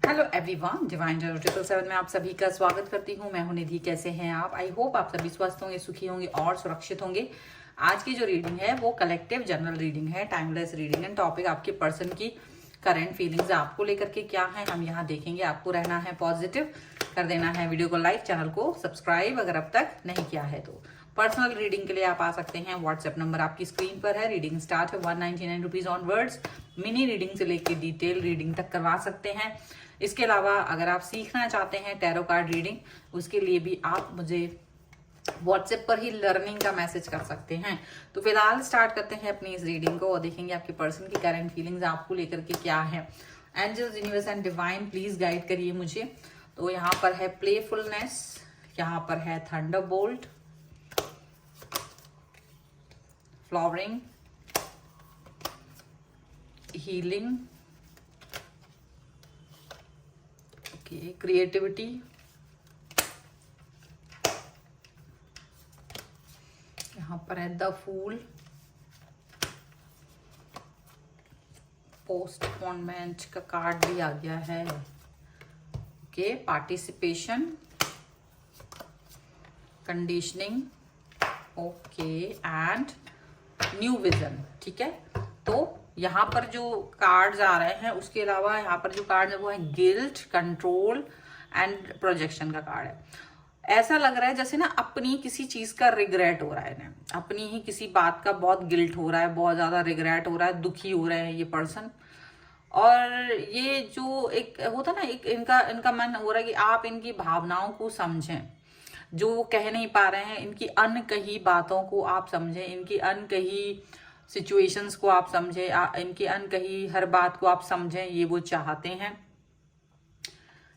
Hello everyone, divine tarot 777 में आप सभी का स्वागत करती हूँ। मैं हूं निधि। कैसे हैं आप? आई होप आप सभी स्वस्थ होंगे, सुखी होंगे और सुरक्षित होंगे। आज की जो रीडिंग है वो कलेक्टिव जनरल रीडिंग है, टाइमलेस रीडिंग है। टॉपिक आपके पर्सन की करंट फीलिंग्स आपको लेकर के क्या है हम यहाँ देखेंगे। आपको रहना है पॉजिटिव, कर देना है वीडियो को लाइक, चैनल को सब्सक्राइब अगर अब तक नहीं किया है तो। पर्सनल रीडिंग के लिए आप आ सकते हैं। व्हाट्सएप नंबर आपकी स्क्रीन पर है। रीडिंग स्टार्ट है 199 रुपीज ऑनवर्ड्स। मिनी रीडिंग से लेकर डिटेल रीडिंग तक करवा सकते हैं। इसके अलावा अगर आप सीखना चाहते हैं टैरो कार्ड रीडिंग, उसके लिए भी आप मुझे व्हाट्सएप पर ही लर्निंग का मैसेज कर सकते हैं। तो फिलहाल स्टार्ट करते हैं अपनी इस रीडिंग को और देखेंगे आपके पर्सन की करंट फीलिंग्स आपको लेकर के क्या है। Angels, universe and divine please guide करिए मुझे। तो यहाँ पर है प्लेफुलनेस, यहाँ पर है थंडरबोल्ट, फ्लावरिंग, हीलिंग, क्रिएटिविटी, यहाँ पर है द फूल, पोस्टपोनमेंट का कार्ड भी आ गया है। Okay, participation, conditioning, okay, and new vision. ठीक है, तो यहाँ पर जो कार्ड्स आ रहे हैं उसके अलावा यहाँ पर जो कार्ड है वो है गिल्ट, कंट्रोल एंड प्रोजेक्शन का कार्ड है। ऐसा लग रहा है जैसे ना अपनी किसी चीज का रिग्रेट हो रहा है ना, अपनी ही किसी बात का बहुत गिल्ट हो रहा है, बहुत ज्यादा रिग्रेट हो रहा है, दुखी हो रहे हैं ये पर्सन। और ये जो एक होता ना, एक इनका इनका मन हो रहा है कि आप इनकी भावनाओं को समझें, जो वो कह नहीं पा रहे हैं, इनकी अनकही बातों को आप समझें, इनकी अनकही सिचुएशंस को आप समझें, इनकी अनकही हर बात को आप समझें। ये वो चाहते हैं।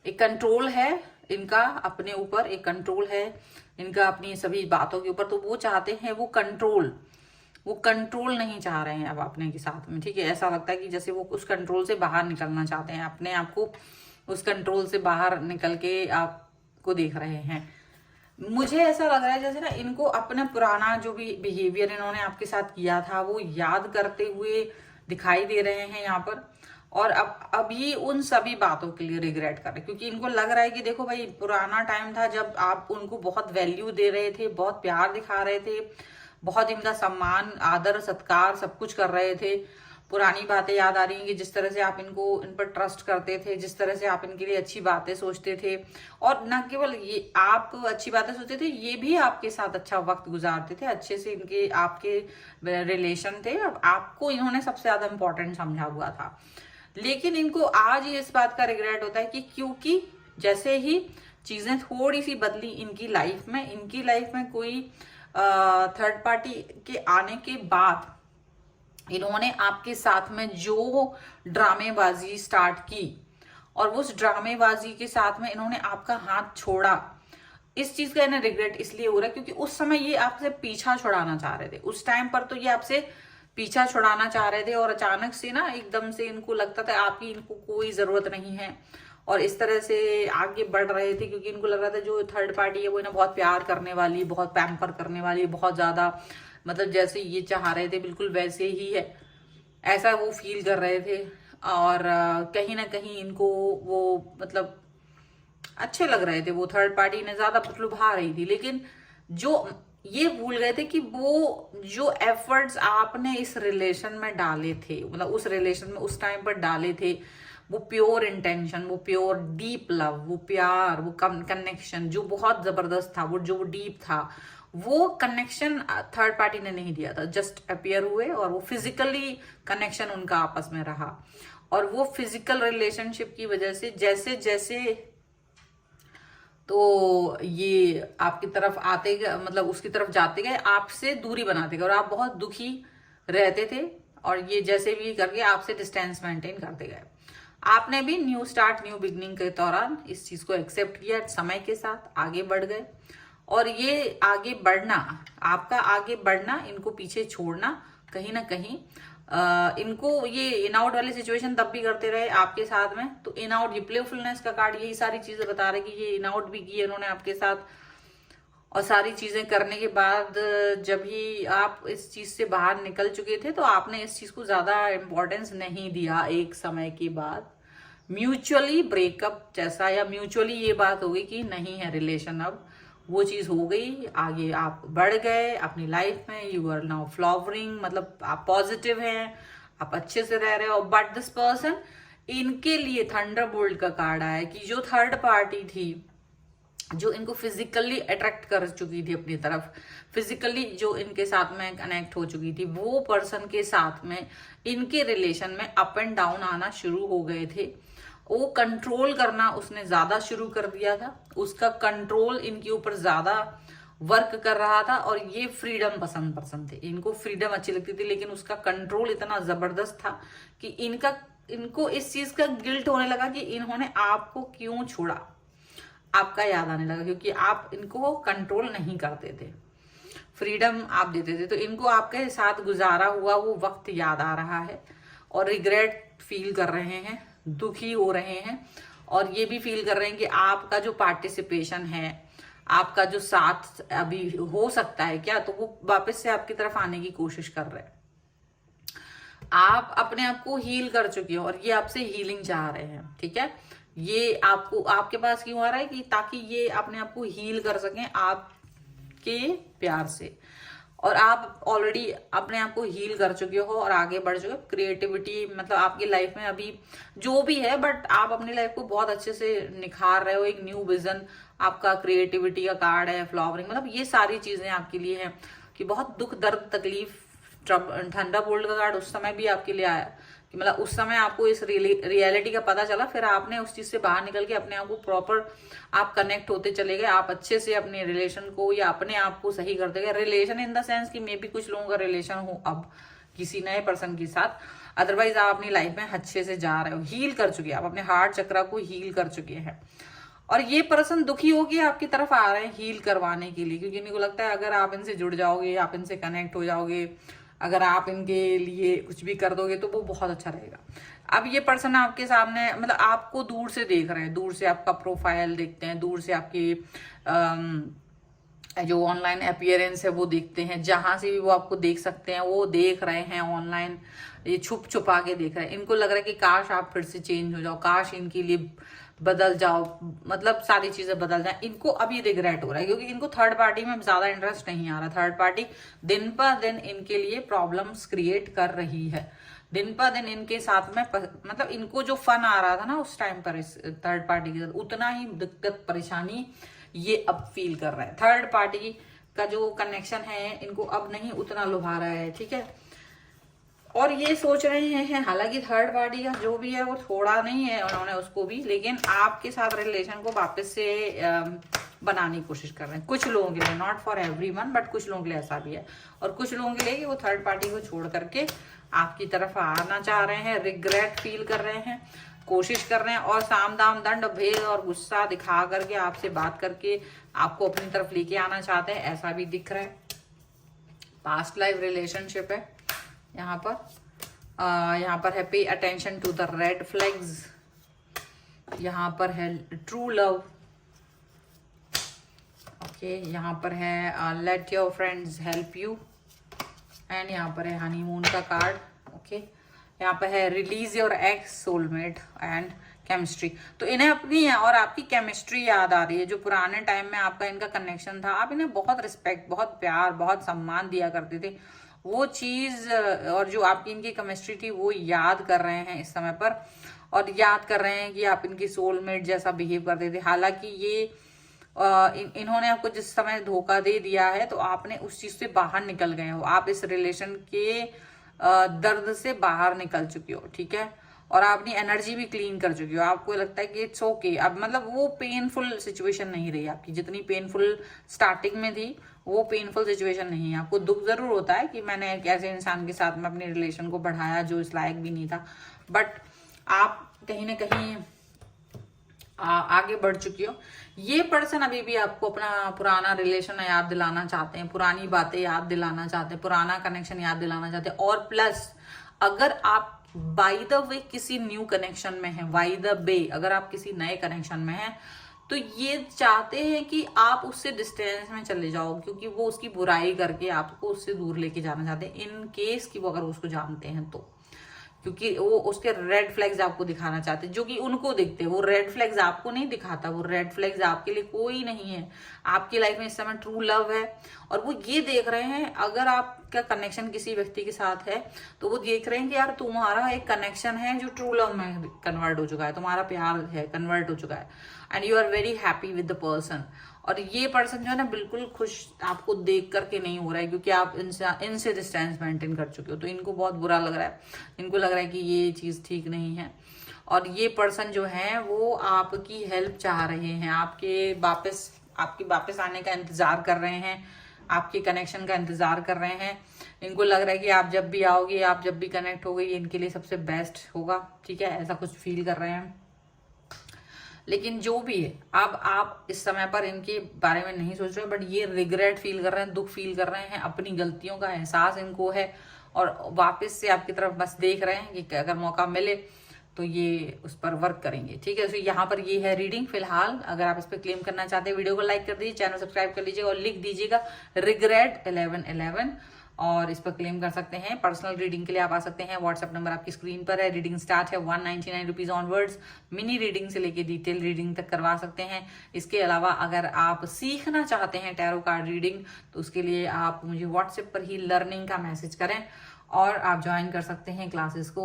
एक कंट्रोल है इनका अपने ऊपर, एक कंट्रोल है इनका अपनी सभी बातों के ऊपर। तो वो चाहते हैं वो कंट्रोल नहीं चाह रहे हैं अब अपने के साथ में। ठीक है, ऐसा लगता है कि जैसे वो उस कंट्रोल से बाहर निकलना चाहते हैं, अपने आप को उस कंट्रोल से बाहर निकल के आपको देख रहे हैं। मुझे ऐसा लग रहा है जैसे ना इनको अपना पुराना जो भी बिहेवियर इन्होंने आपके साथ किया था वो याद करते हुए दिखाई दे रहे हैं यहाँ पर। और अब ये उन सभी बातों के लिए रिग्रेट कर रहे हैं, क्योंकि इनको लग रहा है कि देखो भाई, पुराना टाइम था जब आप उनको बहुत वैल्यू दे रहे थे, बहुत प्यार दिखा रहे थे, बहुत इनका सम्मान, आदर, सत्कार सब कुछ कर रहे थे। पुरानी बातें याद आ रही हैं कि जिस तरह से आप इन पर ट्रस्ट करते थे, जिस तरह से आप इनके लिए अच्छी बातें सोचते थे। और न केवल ये आप अच्छी बातें सोचते थे, ये भी आपके साथ अच्छा वक्त गुजारते थे, अच्छे से इनके आपके रिलेशन थे। अब आपको इन्होंने सबसे ज्यादा इंपॉर्टेंट समझा हुआ था। लेकिन इनको आज ये इस बात का रिग्रेट होता है कि क्योंकि जैसे ही चीजें थोड़ी सी बदली इनकी लाइफ में कोई थर्ड पार्टी के आने के बाद इन्होंने आपके साथ में जो ड्रामेबाजी स्टार्ट की, और उस ड्रामेबाजी के साथ में इन्होंने आपका हाथ छोड़ा। इस चीज का इन्हें रिग्रेट इसलिए हो रहा है क्योंकि उस समय ये आपसे पीछा छुड़ाना चाह रहे थे। उस टाइम पर तो ये आपसे पीछा छुड़ाना चाह रहे थे, और अचानक से ना एकदम से इनको लगता था आपकी इनको कोई जरूरत नहीं है, और इस तरह से आगे बढ़ रहे थे। क्योंकि इनको लग रहा था जो थर्ड पार्टी है वो इन्हें बहुत प्यार करने वाली, बहुत पैम्पर करने वाली, बहुत ज्यादा, मतलब जैसे ये चाह रहे थे बिल्कुल वैसे ही है, ऐसा वो फील कर रहे थे। और कहीं ना कहीं इनको वो मतलब अच्छे लग रहे थे, वो थर्ड पार्टी ने ज्यादा लुभा रही थी। लेकिन जो ये भूल गए थे कि वो जो एफर्ट्स आपने इस रिलेशन में डाले थे, मतलब उस रिलेशन में उस टाइम पर डाले थे, वो प्योर इंटेंशन, वो प्योर डीप लव, वो प्यार, वो कनेक्शन जो बहुत जबरदस्त था, वो जो डीप था, वो कनेक्शन थर्ड पार्टी ने नहीं दिया था। जस्ट अपियर हुए और वो फिजिकली कनेक्शन उनका आपस में रहा। और वो फिजिकल रिलेशनशिप की वजह से जैसे जैसे तो ये आपकी तरफ आते गए, मतलब उसकी तरफ जाते गए, आपसे दूरी बनाते गए, और आप बहुत दुखी रहते थे। और ये जैसे भी करके आपसे डिस्टेंस मेंटेन करते गए। आपने भी न्यू स्टार्ट, न्यू बिगनिंग के दौरान इस चीज को एक्सेप्ट किया, समय के साथ आगे बढ़ गए। और ये आगे बढ़ना, आपका आगे बढ़ना, इनको पीछे छोड़ना कहीं ना कहीं इनको ये इन आउट वाली सिचुएशन तब भी करते रहे आपके साथ में। तो इन आउट, ये प्लेफुलनेस का कार्ड यही सारी चीजें बता रहे कि ये इन आउट भी किए इन्होंने आपके साथ। और सारी चीजें करने के बाद जब ही आप इस चीज से बाहर निकल चुके थे तो आपने इस चीज को ज्यादा इम्पोर्टेंस नहीं दिया एक समय के बाद। म्यूचुअली ब्रेकअप जैसा, या म्यूचुअली ये बात हो गई कि नहीं है रिलेशन, अब वो चीज हो गई, आगे आप बढ़ गए अपनी लाइफ में, यू आर नाउ फ्लावरिंग, मतलब आप पॉजिटिव हैं, आप अच्छे से रह रहे हो। बट दिस पर्सन, इनके लिए थंडरबोल्ट का कार्ड आया है कि जो थर्ड पार्टी थी, जो इनको फिजिकली अट्रैक्ट कर चुकी थी अपनी तरफ, फिजिकली जो इनके साथ में कनेक्ट हो चुकी थी, वो पर्सन के साथ में इनके रिलेशन में अप एंड डाउन आना शुरू हो गए थे। वो कंट्रोल करना उसने ज्यादा शुरू कर दिया था, उसका कंट्रोल इनके ऊपर ज्यादा वर्क कर रहा था, और ये फ्रीडम पसंद थे, इनको फ्रीडम अच्छी लगती थी, लेकिन उसका कंट्रोल इतना जबरदस्त था कि इनको इस चीज का गिल्ट होने लगा कि इन्होंने आपको क्यों छोड़ा, आपका याद आने लगा, क्योंकि आप इनको कंट्रोल नहीं करते थे, फ्रीडम आप देते थे। तो इनको आपके साथ गुजारा हुआ वो वक्त याद आ रहा है, और रिग्रेट फील कर रहे हैं, दुखी हो रहे हैं, और ये भी फील कर रहे हैं कि आपका जो पार्टिसिपेशन है, आपका जो साथ अभी हो सकता है क्या, तो वो वापस से आपकी तरफ आने की कोशिश कर रहे हैं। आप अपने आप को हील कर चुके हो, और ये आपसे हीलिंग चाह रहे हैं, ठीक है। ये आपको आपके पास क्यों आ रहा है कि ताकि ये अपने आप को हील कर सकें आपके प्यार से, और आप ऑलरेडी अपने आप को हील कर चुके हो और आगे बढ़ चुके हो। क्रिएटिविटी, मतलब आपकी लाइफ में अभी जो भी है, बट आप अपनी लाइफ को बहुत अच्छे से निखार रहे हो, एक न्यू विजन, आपका क्रिएटिविटी का कार्ड है, फ्लावरिंग, मतलब ये सारी चीजें आपके लिए हैं कि बहुत दुख दर्द तकलीफ। थंडरबोल्ट का कार्ड उस समय भी आपके लिए आया कि मतलब उस समय आपको इस रियलिटी का पता चला, फिर आपने उस चीज से बाहर निकल के अपने आप को प्रॉपर आप कनेक्ट होते चले गए, आप अच्छे से अपने रिलेशन को या अपने आप को सही करते गए। रिलेशन इन द सेंस कि मे बी कुछ लोगों का रिलेशन हो अब किसी नए पर्सन के साथ, अदरवाइज आप अपनी लाइफ में अच्छे से जा रहे हो, हील कर चुके हैं आप, अपने हार्ट चक्रा को हील कर चुके हैं। और ये पर्सन दुखी होके आपकी तरफ आ रहे हैं हील करवाने के लिए, क्योंकि इनको लगता है अगर आप इनसे जुड़ जाओगे, आप इनसे कनेक्ट हो जाओगे, अगर आप इनके लिए कुछ भी कर दोगे तो वो बहुत अच्छा रहेगा। अब ये पर्सन आपके सामने, मतलब आपको दूर से देख रहे हैं, दूर से आपका प्रोफाइल देखते हैं, दूर से आपकी जो ऑनलाइन अपीयरेंस है वो देखते हैं, जहां से भी वो आपको देख सकते हैं वो देख रहे हैं ऑनलाइन, ये छुप छुपा के देख रहे हैं। इनको लग रहा है कि काश आप फिर से चेंज हो जाओ, काश इनके लिए बदल जाओ, मतलब सारी चीजें बदल जाए। इनको अभी रिग्रेट हो रहा है क्योंकि इनको थर्ड पार्टी में ज्यादा इंटरेस्ट नहीं आ रहा। थर्ड पार्टी दिन पर दिन इनके लिए प्रॉब्लम्स क्रिएट कर रही है, दिन पर दिन इनके साथ में मतलब इनको जो फन आ रहा था ना उस टाइम पर इस थर्ड पार्टी के साथ, उतना ही दिक्कत परेशानी ये अब फील कर रहा है। थर्ड पार्टी का जो कनेक्शन है इनको अब नहीं उतना लुभा रहा है, ठीक है। और ये सोच रहे हैं, हालांकि थर्ड पार्टी का जो भी है वो थोड़ा नहीं है उन्होंने उसको भी, लेकिन आपके साथ रिलेशन को वापस से बनाने की कोशिश कर रहे हैं कुछ लोगों के लिए, नॉट फॉर एवरीवन, बट कुछ लोगों के लिए ऐसा भी है। और कुछ लोगों के लिए कि वो थर्ड पार्टी को छोड़ करके आपकी तरफ आना चाह रहे हैं, रिग्रेट फील कर रहे हैं, कोशिश कर रहे हैं, और साम दाम दंड भेद और गुस्सा दिखा करके आपसे बात करके आपको अपनी तरफ लेके आना चाहते हैं, ऐसा भी दिख रहा है। पास्ट लाइफ रिलेशनशिप है यहाँ पर है pay attention to the red flags, यहाँ पर है ट्रू लव, ओके, यहाँ पर है let your friends help you, and यहाँ पर है हनीमून का कार्ड, ओके। यहाँ पर है release your x soulmate and chemistry. तो इन्हें अपनी और आपकी केमिस्ट्री याद आ रही है, जो पुराने टाइम में आपका इनका कनेक्शन था, आप इन्हें बहुत रिस्पेक्ट, बहुत प्यार, बहुत सम्मान दिया करते थे, वो चीज और जो आपकी इनकी केमिस्ट्री थी वो याद कर रहे हैं इस समय पर, और याद कर रहे हैं कि आप इनकी सोलमेट जैसा बिहेव करते थे। हालांकि ये इन्होंने आपको जिस समय धोखा दे दिया है तो आपने उस चीज से बाहर निकल गए हो, आप इस रिलेशन के दर्द से बाहर निकल चुके हो, ठीक है। और आपने एनर्जी भी क्लीन कर चुकी हो, आपको लगता है कि इट्स ओके, अब मतलब वो पेनफुल सिचुएशन नहीं रही आपकी, जितनी पेनफुल स्टार्टिंग में थी वो पेनफुल सिचुएशन नहीं है। आपको दुख जरूर होता है कि मैंने एक ऐसे इंसान के साथ में अपने रिलेशन को बढ़ाया जो इस लायक भी नहीं था, बट आप कहीं ना कहीं आगे बढ़ चुकी हो। ये पर्सन अभी भी आपको अपना पुराना रिलेशन याद दिलाना चाहते हैं, पुरानी बातें याद दिलाना चाहते हैं, पुराना कनेक्शन याद दिलाना चाहते हैं। और प्लस अगर आप बाय द वे किसी न्यू कनेक्शन में है, बाय द वे अगर आप किसी नए कनेक्शन में हैं तो ये चाहते हैं कि आप उससे डिस्टेंस में चले जाओ, क्योंकि वो उसकी बुराई करके आपको उससे दूर लेके जाना चाहते हैं, इन केस कि वो अगर उसको जानते हैं तो। क्योंकि वो उसके रेड फ्लैग्स आपको दिखाना चाहते हैं, जो कि उनको दिखते हैं। वो रेड फ्लैग्स आपको नहीं दिखाता, वो रेड फ्लैग्स आपके लिए कोई नहीं है। आपकी लाइफ में इस समय ट्रू लव है, और वो ये देख रहे हैं, अगर आपका कनेक्शन किसी व्यक्ति के साथ है तो वो देख रहे हैं कि यार तुम्हारा एक कनेक्शन है जो ट्रू लव में कन्वर्ट हो चुका है, तुम्हारा प्यार है कन्वर्ट हो चुका है, and you are very happy with the person. और ये पर्सन जो है ना बिल्कुल खुश आपको देख करके नहीं हो रहा है, क्योंकि आप इनसे डिस्टेंस मेंटेन कर चुके हो, तो इनको बहुत बुरा लग रहा है। इनको लग रहा है कि ये चीज ठीक नहीं है, और ये पर्सन जो है वो आपकी हेल्प चाह रहे हैं, आपके वापस आने का इंतजार कर रहे हैं, आपके कनेक्शन का इंतजार कर रहे हैं। इनको लग रहा है कि आप जब भी आओगे, आप जब भी कनेक्ट होगे, ये इनके लिए सबसे बेस्ट होगा, ठीक है, ऐसा कुछ फील कर रहे हैं। लेकिन जो भी है, अब आप इस समय पर इनके बारे में नहीं सोच रहे, बट ये रिग्रेट फील कर रहे हैं, दुख फील कर रहे हैं, अपनी गलतियों का एहसास इनको है, और वापस से आपकी तरफ बस देख रहे हैं कि अगर मौका मिले तो ये उस पर वर्क करेंगे, ठीक है। तो यहाँ पर ये है रीडिंग फिलहाल। अगर आप इस पर क्लेम करना चाहते हैं, वीडियो को लाइक कर दीजिए, चैनल सब्सक्राइब कर लीजिए और लिख दीजिएगा रिग्रेट 1111, और इस पर क्लेम कर सकते हैं। पर्सनल रीडिंग के लिए आप आ सकते हैं, व्हाट्सएप नंबर आपकी स्क्रीन पर है। रीडिंग स्टार्ट है 199 रुपीज ऑनवर्ड्स। मिनी रीडिंग से लेके डिटेल रीडिंग तक करवा सकते हैं। इसके अलावा अगर आप सीखना चाहते हैं टैरो कार्ड रीडिंग, तो उसके लिए आप मुझे व्हाट्सएप पर ही लर्निंग का मैसेज करें और आप ज्वाइन कर सकते हैं क्लासेस को।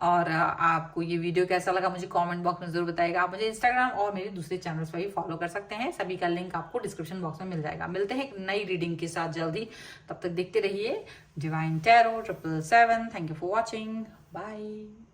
और आपको ये वीडियो कैसा लगा मुझे कमेंट बॉक्स में जरूर बताइएगा। आप मुझे इंस्टाग्राम और मेरे दूसरे चैनल्स पर भी फॉलो कर सकते हैं, सभी का लिंक आपको डिस्क्रिप्शन बॉक्स में मिल जाएगा। मिलते हैं एक नई रीडिंग के साथ जल्दी, तब तक देखते रहिए divine tarot 777। Thank you for watching, bye.